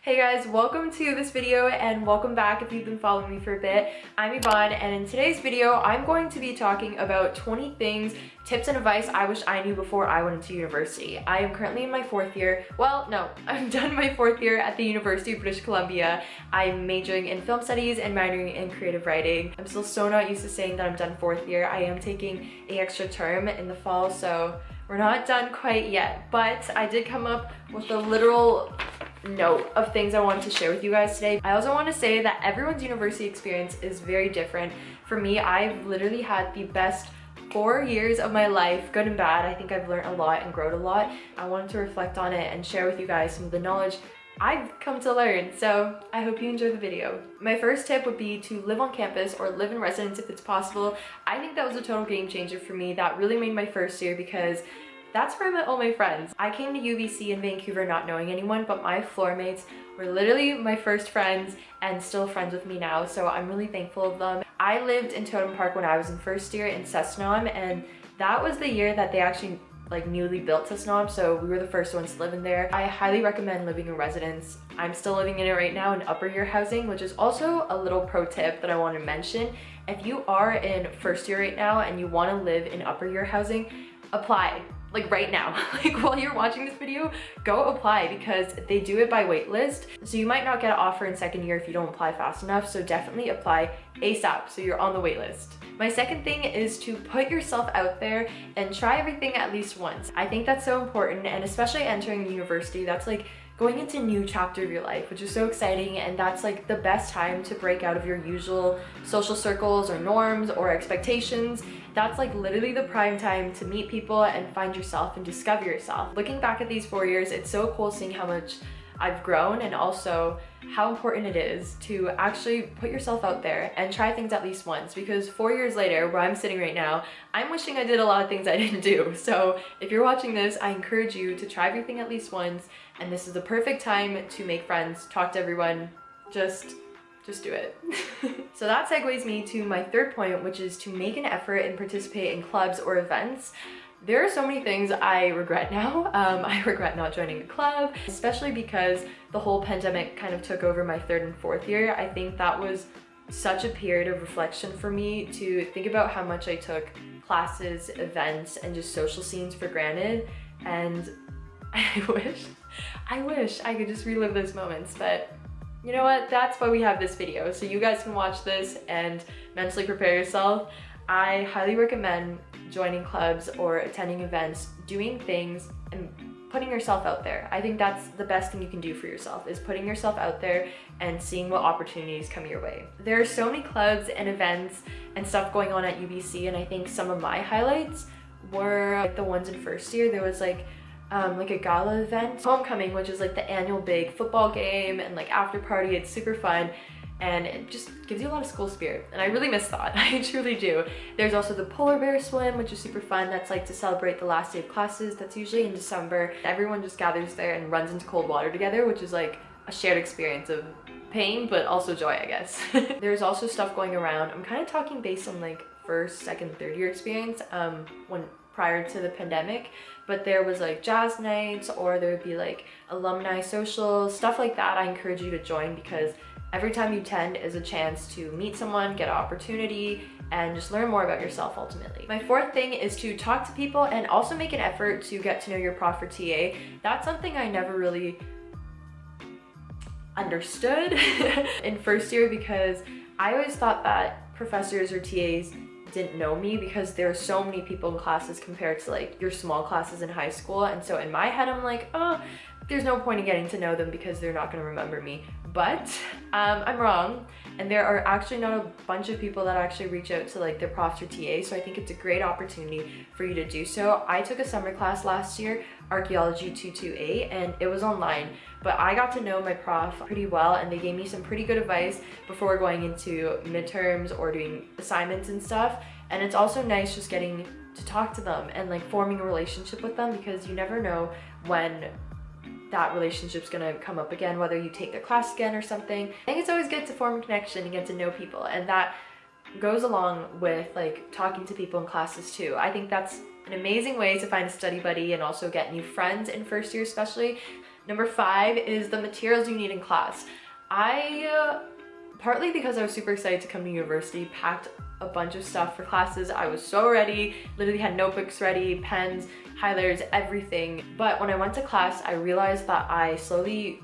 Hey guys, welcome to this video and welcome back if you've been following me for a bit. I'm Yvonne, and in today's video I'm going to be talking about 20 things, tips and advice I wish I knew before I went into university. I am currently in my 4th year. Well, no, I'm done my 4th year at the University of British Columbia. I'm majoring in film studies and minoring in creative writing. I'm still so not used to saying that I'm done 4th year. I am taking an extra term in the fall, so we're not done quite yet, but I did come up with a literal note of things I wanted to share with you guys today. I also want to say that everyone's university experience is very different. For me, I've literally had the best 4 years of my life, good and bad. I think I've learned a lot and grown a lot. I wanted to reflect on it and share with you guys some of the knowledge I've come to learn, so I hope you enjoy the video. My first tip would be to live on campus or live in residence if it's possible. I think that was a total game changer for me. That really made my first year because that's where I met all my friends. I came to UBC in Vancouver not knowing anyone, but my floor mates were literally my first friends and still friends with me now, so I'm really thankful of them. I lived in Totem Park when I was in first year in Cessnock, and that was the year that they actually newly built Cessnock, so we were the first ones to live in there. I highly recommend living in residence. I'm still living in it right now in upper year housing, which is also a little pro tip that I want to mention. If you are in first year right now and you want to live in upper year housing, apply. Right now, while you're watching this video, go apply because they do it by wait list. So you might not get an offer in second year if you don't apply fast enough, so definitely apply ASAP so you're on the wait list. My second thing is to put yourself out there and try everything at least once. I think that's so important, and especially entering university, that's going into a new chapter of your life, which is so exciting, and that's the best time to break out of your usual social circles or norms or expectations. That's literally the prime time to meet people and find yourself and discover yourself. Looking back at these 4 years, it's so cool seeing how much I've grown and also how important it is to actually put yourself out there and try things at least once, because 4 years later, where I'm sitting right now, I'm wishing I did a lot of things I didn't do. So if you're watching this, I encourage you to try everything at least once, and this is the perfect time to make friends, talk to everyone, just do it. So that segues me to my third point, which is to make an effort and participate in clubs or events. There are so many things I regret now. I regret not joining a club, especially because the whole pandemic kind of took over my 3rd and 4th year. I think that was such a period of reflection for me to think about how much I took classes, events, and just social scenes for granted. And I wish I could just relive those moments, but you know what? That's why we have this video, so you guys can watch this and mentally prepare yourself. I highly recommend joining clubs or attending events, doing things and putting yourself out there. I think that's the best thing you can do for yourself, is putting yourself out there and seeing what opportunities come your way. There are so many clubs and events and stuff going on at UBC, and I think some of my highlights were the ones in first year. There was a gala event, homecoming, which is the annual big football game and after party. It's super fun and it just gives you a lot of school spirit, and I really miss that. I truly do. There's also the polar bear swim, which is super fun. That's to celebrate the last day of classes. That's usually in December. Everyone just gathers there and runs into cold water together, which is a shared experience of pain but also joy, I guess. There's also stuff going around. I'm kind of talking based on 1st, 2nd, 3rd year experience prior to the pandemic, but there was jazz nights, or there would be alumni socials, stuff like that. I encourage you to join because every time you attend is a chance to meet someone, get an opportunity, and just learn more about yourself ultimately. My 4th thing is to talk to people and also make an effort to get to know your prof or TA. That's something I never really understood in first year, because I always thought that professors or TAs didn't know me because there are so many people in classes compared to your small classes in high school. And so in my head, I'm oh, there's no point in getting to know them because they're not going to remember me. But I'm wrong, and there are actually not a bunch of people that actually reach out to their profs or TAs, so I think it's a great opportunity for you to do so. I took a summer class last year, Archaeology 228, and it was online, but I got to know my prof pretty well, and they gave me some pretty good advice before going into midterms or doing assignments and stuff. And it's also nice just getting to talk to them and forming a relationship with them, because you never know when that relationship's gonna come up again, whether you take their class again or something. I think it's always good to form a connection and get to know people, and that goes along with talking to people in classes too. I think that's an amazing way to find a study buddy and also get new friends in first year especially. Number 5 is the materials you need in class. I, partly because I was super excited to come to university, packed a bunch of stuff for classes. I was so ready, literally had notebooks ready, pens, highlighters, everything. But when I went to class, I realized that I slowly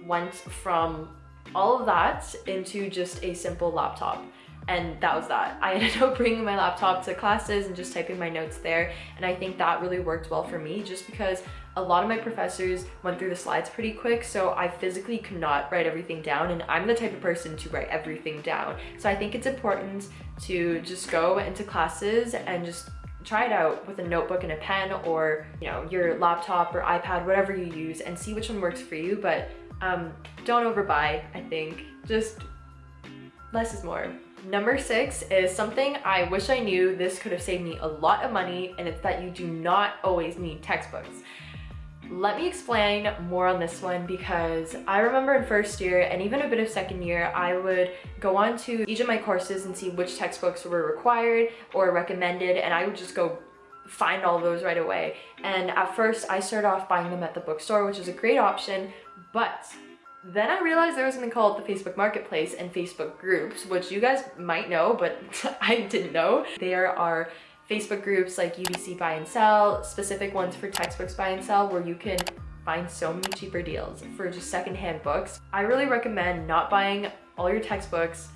went from all of that into just a simple laptop. And that was that. I ended up bringing my laptop to classes and just typing my notes there. And I think that really worked well for me just because a lot of my professors went through the slides pretty quick, so I physically could not write everything down, and I'm the type of person to write everything down. So I think it's important to just go into classes and just try it out with a notebook and a pen, or your laptop or iPad, whatever you use, and see which one works for you. But don't overbuy. I think just less is more. Number 6 is something I wish I knew. This could have saved me a lot of money, and it's that you do not always need textbooks. Let me explain more on this one, because I remember in first year and even a bit of second year, I would go on to each of my courses and see which textbooks were required or recommended, and I would just go find all of those right away. And at first I started off buying them at the bookstore, which is a great option, but then I realized there was something called the Facebook Marketplace and Facebook groups, which you guys might know, but I didn't know. There are Facebook groups like UBC Buy and Sell, specific ones for textbooks buy and sell, where you can find so many cheaper deals for just secondhand books. I really recommend not buying all your textbooks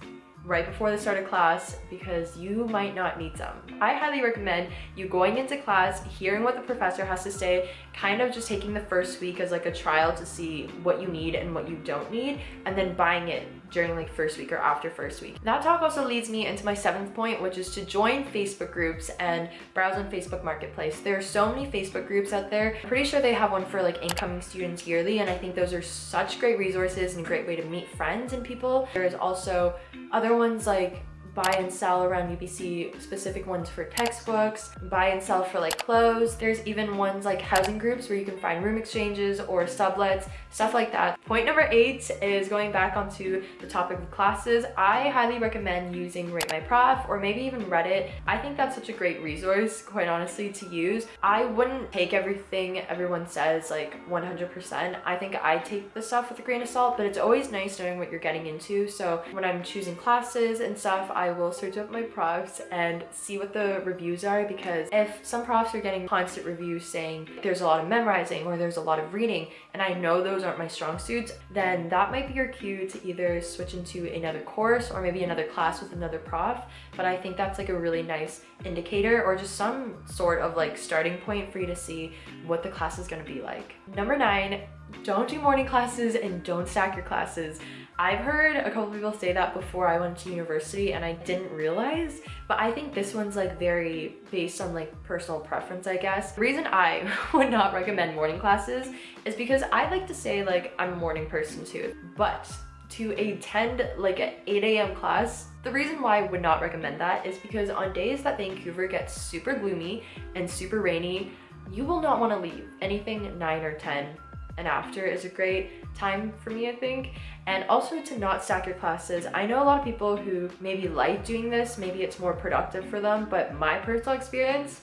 right before the start of class, because you might not need some. I highly recommend you going into class, hearing what the professor has to say, kind of just taking the first week as like a trial to see what you need and what you don't need, and then buying it during like first week or after first week. That talk also leads me into my 7th point, which is to join Facebook groups and browse on Facebook Marketplace. There are so many Facebook groups out there. I'm pretty sure they have one for like incoming students yearly, and I think those are such great resources and a great way to meet friends and people. There is also other ones like buy and sell around UBC, specific ones for textbooks, buy and sell for like clothes. There's even ones like housing groups where you can find room exchanges or sublets, stuff like that. Point number 8 is going back onto the topic of classes. I highly recommend using RATEMYPROF or maybe even Reddit. I think that's such a great resource, quite honestly, to use. I wouldn't take everything everyone says like 100%. I think I take the stuff with a grain of salt, but it's always nice knowing what you're getting into. So when I'm choosing classes and stuff, I will search up my profs and see what the reviews are, because if some profs are getting constant reviews saying there's a lot of memorizing or there's a lot of reading, and I know those aren't my strong suits, then that might be your cue to either switch into another course or maybe another class with another prof. But I think that's like a really nice indicator, or just some sort of like starting point for you to see what the class is going to be like. Number 9, don't do morning classes and don't stack your classes. I've heard a couple people say that before I went to university, and I didn't realize, but I think this one's like very based on like personal preference, I guess. The reason I would not recommend morning classes is because I like to say like I'm a morning person too, but to attend like an 8 a.m. class, the reason why I would not recommend that is because on days that Vancouver gets super gloomy and super rainy, you will not want to leave. Anything 9 or 10 and after is a great time for me, I think. And also to not stack your classes. I know a lot of people who maybe like doing this, maybe it's more productive for them, but my personal experience,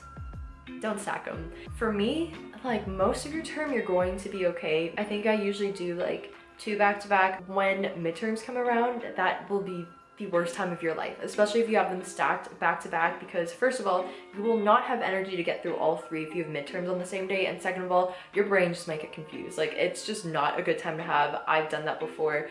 don't stack them. For me, like most of your term, you're going to be okay. I think I usually do like 2 back-to-back. When midterms come around, that will be the worst time of your life, especially if you have them stacked back-to-back, because first of all, you will not have energy to get through all 3 if you have midterms on the same day, and second of all, your brain just might get confused. Like, it's just not a good time to have. I've done that before.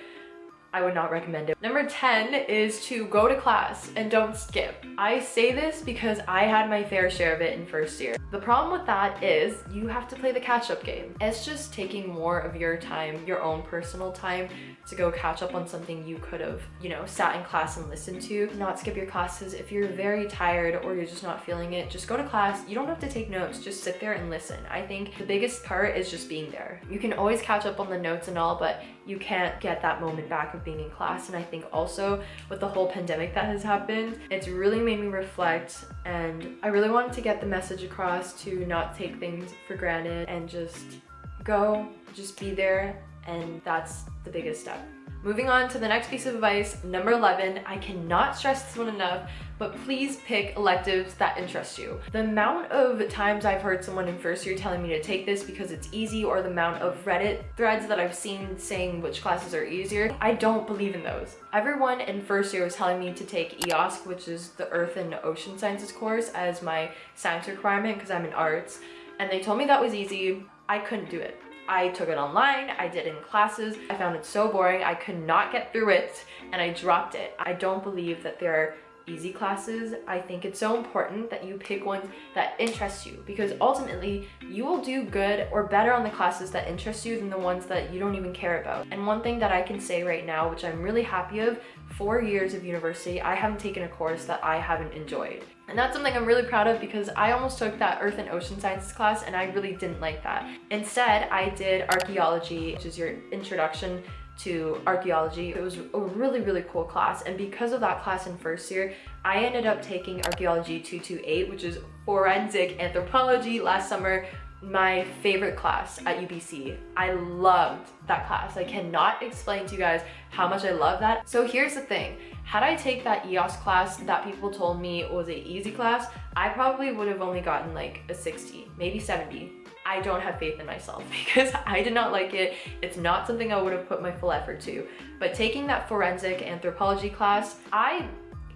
I would not recommend it. Number 10 is to go to class and don't skip. I say this because I had my fair share of it in first year. The problem with that is you have to play the catch-up game. It's just taking more of your time, your own personal time, to go catch up on something you could have, sat in class and listened to. Not skip your classes. If you're very tired or you're just not feeling it, just go to class. You don't have to take notes, just sit there and listen. I think the biggest part is just being there. You can always catch up on the notes and all, but you can't get that moment back of being in class. And I think also with the whole pandemic that has happened, it's really made me reflect, and I really wanted to get the message across to not take things for granted and just go, just be there, and that's the biggest step. Moving on to the next piece of advice, number 11, I cannot stress this one enough, but please pick electives that interest you. The amount of times I've heard someone in first year telling me to take this because it's easy, or the amount of Reddit threads that I've seen saying which classes are easier, I don't believe in those. Everyone in first year was telling me to take EOSC, which is the Earth and Ocean Sciences course, as my science requirement because I'm in arts, and they told me that was easy. I couldn't do it. I took it online, I did it in classes, I found it so boring, I could not get through it, and I dropped it. I don't believe that there are easy classes. I think it's so important that you pick ones that interest you, because ultimately you will do good or better on the classes that interest you than the ones that you don't even care about. And one thing that I can say right now, which I'm really happy of, 4 years of university, I haven't taken a course that I haven't enjoyed. And that's something I'm really proud of, because I almost took that Earth and Ocean Sciences class and I really didn't like that. Instead, I did archaeology, which is your introduction to archaeology. It was a really cool class, and because of that class in first year, I ended up taking archaeology 228, which is forensic anthropology, last summer. My favorite class at UBC. I loved that class. I cannot explain to you guys how much I love that. So here's the thing, had I take that EOS class that people told me was an easy class, I probably would have only gotten like a 60, maybe 70. I don't have faith in myself because I did not like it. It's not something I would have put my full effort to. But taking that forensic anthropology class, I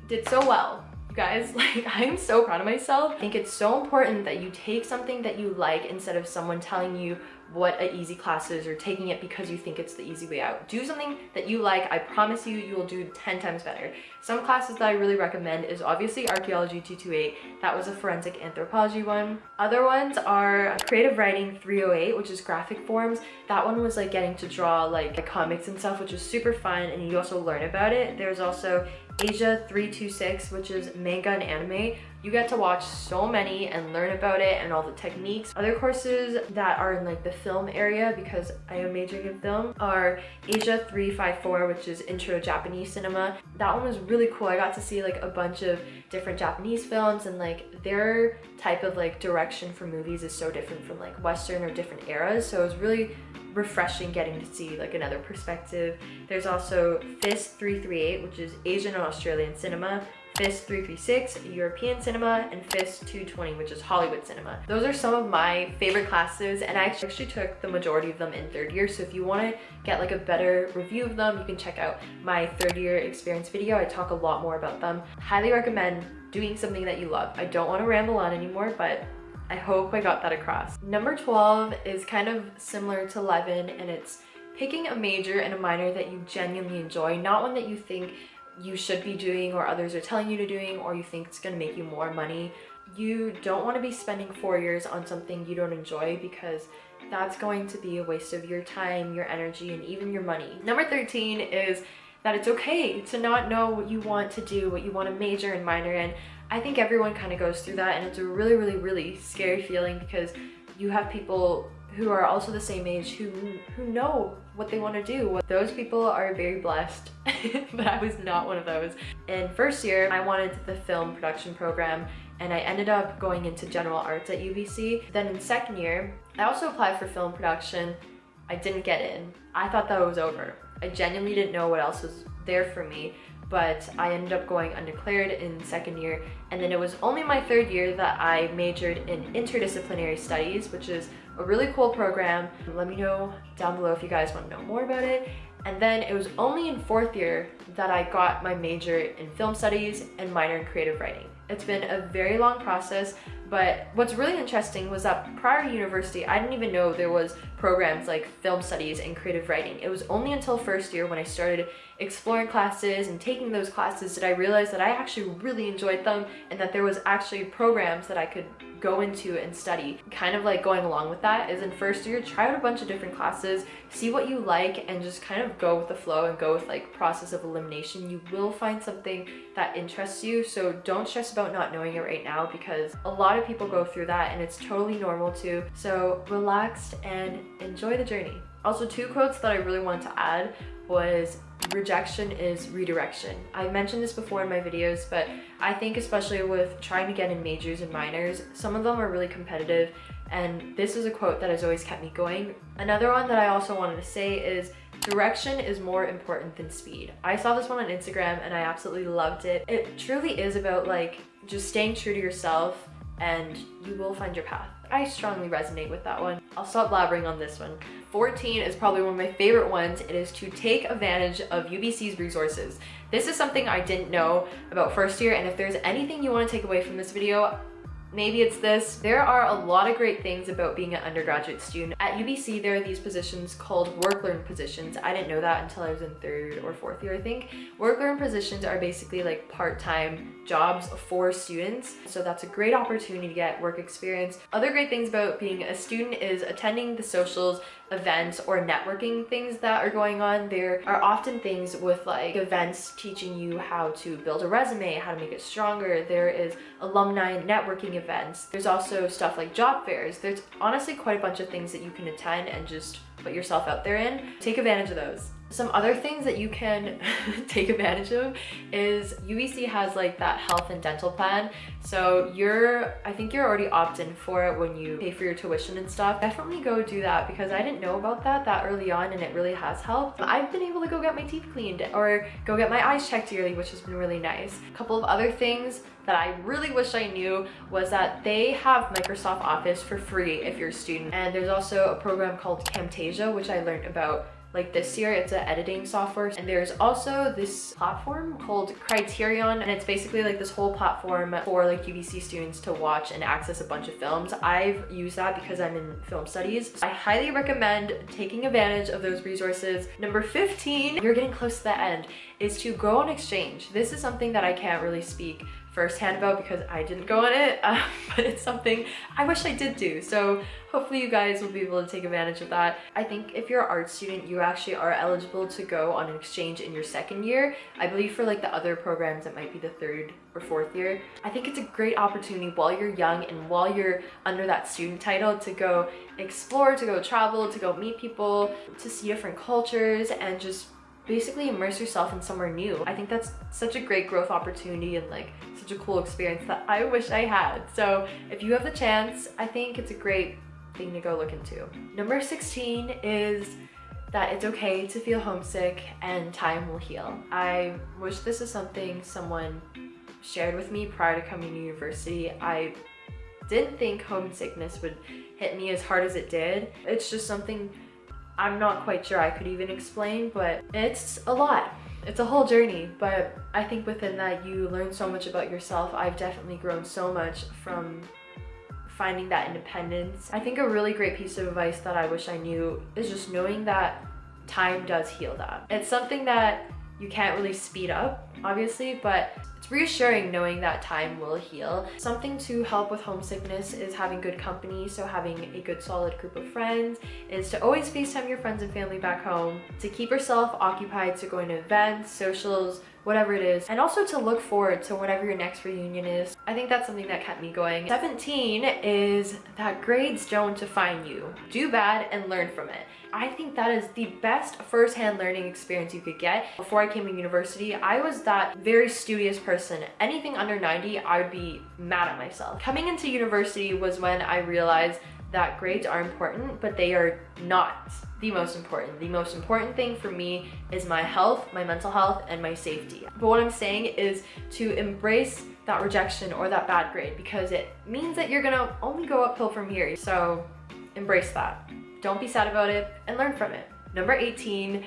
did so well. Guys, like, I'm so proud of myself. I think it's so important that you take something that you like instead of someone telling you what an easy class is or taking it because you think it's the easy way out. Do something that you like. I promise you, you will do 10 times better. Some classes that I really recommend is obviously archaeology 228. That was a forensic anthropology one. Other ones are creative writing 308, which is graphic forms. That one was like getting to draw like comics and stuff, which was super fun, and you also learn about it. There's also Asia 326, which is manga and anime. You get to watch so many and learn about it and all the techniques. Other courses that are in like the film area, because I am majoring in film, are Asia 354, which is intro Japanese cinema. That one was really cool. I got to see like a bunch of different Japanese films, and like their type of like direction for movies is so different from like Western or different eras. So it was really refreshing getting to see like another perspective. There's also FIS 338, which is Asian and Australian cinema, FIS 336, European cinema, and FIS 220, which is Hollywood cinema. Those are some of my favorite classes, and I actually took the majority of them in third year. So if you want to get like a better review of them, you can check out my third year experience video. I talk a lot more about them. Highly recommend doing something that you love. I don't want to ramble on anymore, but I hope I got that across. Number 12 is kind of similar to 11, and it's picking a major and a minor that you genuinely enjoy, not one that you think you should be doing or others are telling you to doing, or you think it's gonna make you more money. You don't want to be spending 4 years on something you don't enjoy, because that's going to be a waste of your time, your energy, and even your money. Number 13 is that it's okay to not know what you want to do, what you want to major and minor in. I think everyone kind of goes through that, and it's a really scary feeling, because you have people who are also the same age who know what they want to do. Those people are very blessed, but I was not one of those. In first year, I wanted the film production program, and I ended up going into general arts at UBC. Then in second year, I also applied for film production. I didn't get in. I thought that was over. I genuinely didn't know what else was there for me, but I ended up going undeclared in second year, and then it was only my third year that I majored in interdisciplinary studies, which is a really cool program. Let me know down below if you guys want to know more about it. And then it was only in fourth year that I got my major in film studies and minor in creative writing. It's been a very long process, but what's really interesting was that prior to university, I didn't even know there was programs like film studies and creative writing. It was only until first year, when I started exploring classes and taking those classes, did I realize that I actually really enjoyed them, and that there was actually programs that I could go into and study. Kind of like going along with that is in first year, try out a bunch of different classes, see what you like, and just kind of go with the flow and go with like process of elimination. You will find something that interests you, so don't stress about not knowing it right now, because a lot of people go through that and it's totally normal too. So relax and enjoy the journey. Also, 2 quotes that I really wanted to add was, rejection is redirection. I mentioned this before in my videos, but I think especially with trying to get in majors and minors, some of them are really competitive, and this is a quote that has always kept me going. Another one that I also wanted to say is, Direction is more important than speed. I saw this one on Instagram and I absolutely loved it. It truly is about like just staying true to yourself and you will find your path. I strongly resonate with that one. I'll stop blabbering on this one. 14 is probably one of my favorite ones. It is to take advantage of UBC's resources. This is something I didn't know about first year, and if there's anything you want to take away from this video, maybe it's this. There are a lot of great things about being an undergraduate student. At UBC, there are these positions called worklearn positions. I didn't know that until I was in 3rd or 4th year, I think. Worklearn positions are basically like part-time jobs for students. So that's a great opportunity to get work experience. Other great things about being a student is attending the socials, events, or networking things that are going on. There are often things with like events teaching you how to build a resume, how to make it stronger. There is alumni networking events. There's also stuff like job fairs. There's honestly quite a bunch of things that you can attend and just put yourself out there in. Take advantage of those. Some other things that you can take advantage of is UBC has like that health and dental plan. So I think you're already opt-in for it when you pay for your tuition and stuff. Definitely go do that because I didn't know about that early on and it really has helped. I've been able to go get my teeth cleaned or go get my eyes checked yearly, which has been really nice. A couple of other things that I really wish I knew was that they have Microsoft Office for free if you're a student. And there's also a program called Camtasia, which I learned about like this year. It's an editing software. And there's also this platform called Criterion, and it's basically like this whole platform for like UBC students to watch and access a bunch of films. I've used that because I'm in film studies. I highly recommend taking advantage of those resources. Number 15, you're getting close to the end, is to go on exchange. This is something that I can't really speak firsthand about because I didn't go on it, but it's something I wish I did do. So hopefully you guys will be able to take advantage of that. I think if you're an art student, you actually are eligible to go on an exchange in your 2nd year. I believe for like the other programs, it might be the 3rd or 4th year. I think it's a great opportunity while you're young and while you're under that student title to go explore, to go travel, to go meet people, to see different cultures and just basically immerse yourself in somewhere new. I think that's such a great growth opportunity and like such a cool experience that I wish I had. So if you have the chance, I think it's a great thing to go look into. Number 16 is that it's okay to feel homesick and time will heal. I wish this is something someone shared with me prior to coming to university. I didn't think homesickness would hit me as hard as it did. It's just something I'm not quite sure I could even explain, but it's a lot. It's a whole journey, but I think within that you learn so much about yourself. I've definitely grown so much from finding that independence. I think a really great piece of advice that I wish I knew is just knowing that time does heal that. It's something that you can't really speed up, obviously, but it's reassuring knowing that time will heal. Something to help with homesickness is having good company, so having a good solid group of friends, is to always FaceTime your friends and family back home, to keep yourself occupied, to going to events, socials, whatever it is, and also to look forward to whatever your next reunion is. I think that's something that kept me going. 17 is that grades don't define you. Do bad and learn from it. I think that is the best first-hand learning experience you could get. Before I came to university, I was that very studious person. Anything under 90, I would be mad at myself. Coming into university was when I realized that grades are important, but they are not the most important. The most important thing for me is my health, my mental health, and my safety. But what I'm saying is to embrace that rejection or that bad grade because it means that you're gonna only go uphill from here. So embrace that. Don't be sad about it and learn from it. Number 18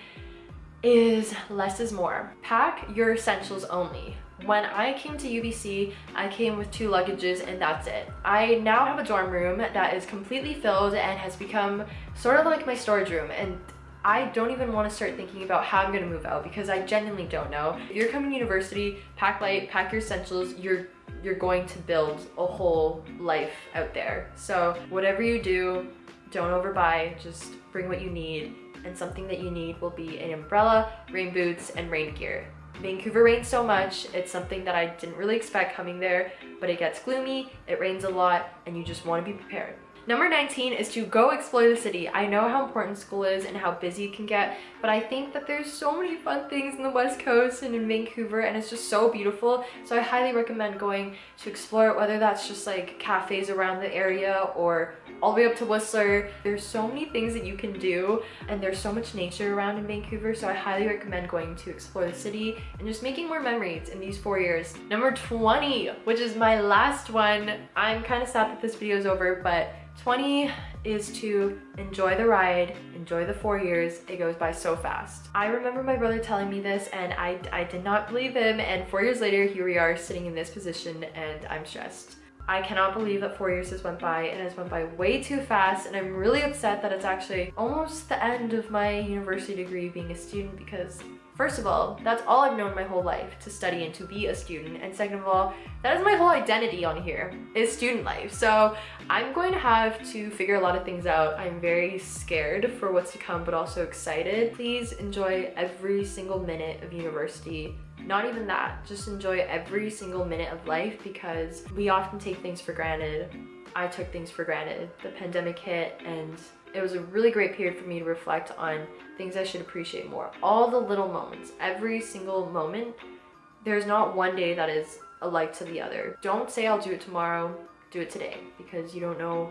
is less is more. Pack your essentials only. When I came to UBC, I came with 2 luggages and that's it. I now have a dorm room that is completely filled and has become sort of like my storage room, and I don't even want to start thinking about how I'm gonna move out because I genuinely don't know. If you're coming to university, pack light, pack your essentials, you're going to build a whole life out there. So whatever you do, don't overbuy, just bring what you need, and something that you need will be an umbrella, rain boots, and rain gear. Vancouver rains so much, it's something that I didn't really expect coming there, but it gets gloomy, it rains a lot, and you just want to be prepared. Number 19 is to go explore the city. I know how important school is and how busy it can get, but I think that there's so many fun things in the West Coast and in Vancouver, and it's just so beautiful. So I highly recommend going to explore it, whether that's just like cafes around the area or all the way up to Whistler. There's so many things that you can do, and there's so much nature around in Vancouver, so I highly recommend going to explore the city and just making more memories in these 4 years. Number 20, which is my last one. I'm kind of sad that this video is over, but 20 is to enjoy the ride, enjoy the 4 years. It goes by so fast. I remember my brother telling me this, and I did not believe him, and 4 years later, here we are sitting in this position, and I'm stressed. I cannot believe that 4 years has went by. It has went by way too fast, and I'm really upset that it's actually almost the end of my university degree being a student, because first of all, that's all I've known my whole life, to study and to be a student. And second of all, that is my whole identity on here, is student life. So I'm going to have to figure a lot of things out. I'm very scared for what's to come, but also excited. Please enjoy every single minute of university. Not even that, just enjoy every single minute of life, because we often take things for granted. I took things for granted. The pandemic hit, and it was a really great period for me to reflect on things I should appreciate more. All the little moments, every single moment. There's not one day that is alike to the other. Don't say I'll do it tomorrow, do it today, because you don't know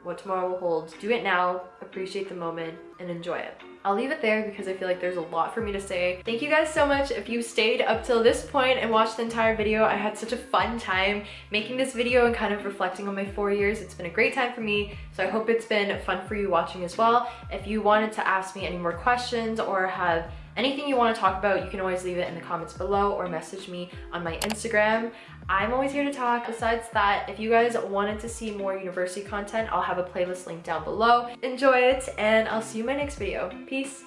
what tomorrow will hold. Do it now, appreciate the moment, and enjoy it. I'll leave it there because I feel like there's a lot for me to say. Thank you guys so much if you stayed up till this point and watched the entire video. I had such a fun time making this video and kind of reflecting on my 4 years. It's been a great time for me, so I hope it's been fun for you watching as well. If you wanted to ask me any more questions or have anything you want to talk about, you can always leave it in the comments below or message me on my Instagram. I'm always here to talk. Besides that, if you guys wanted to see more university content, I'll have a playlist linked down below. Enjoy it, and I'll see you in my next video. Peace.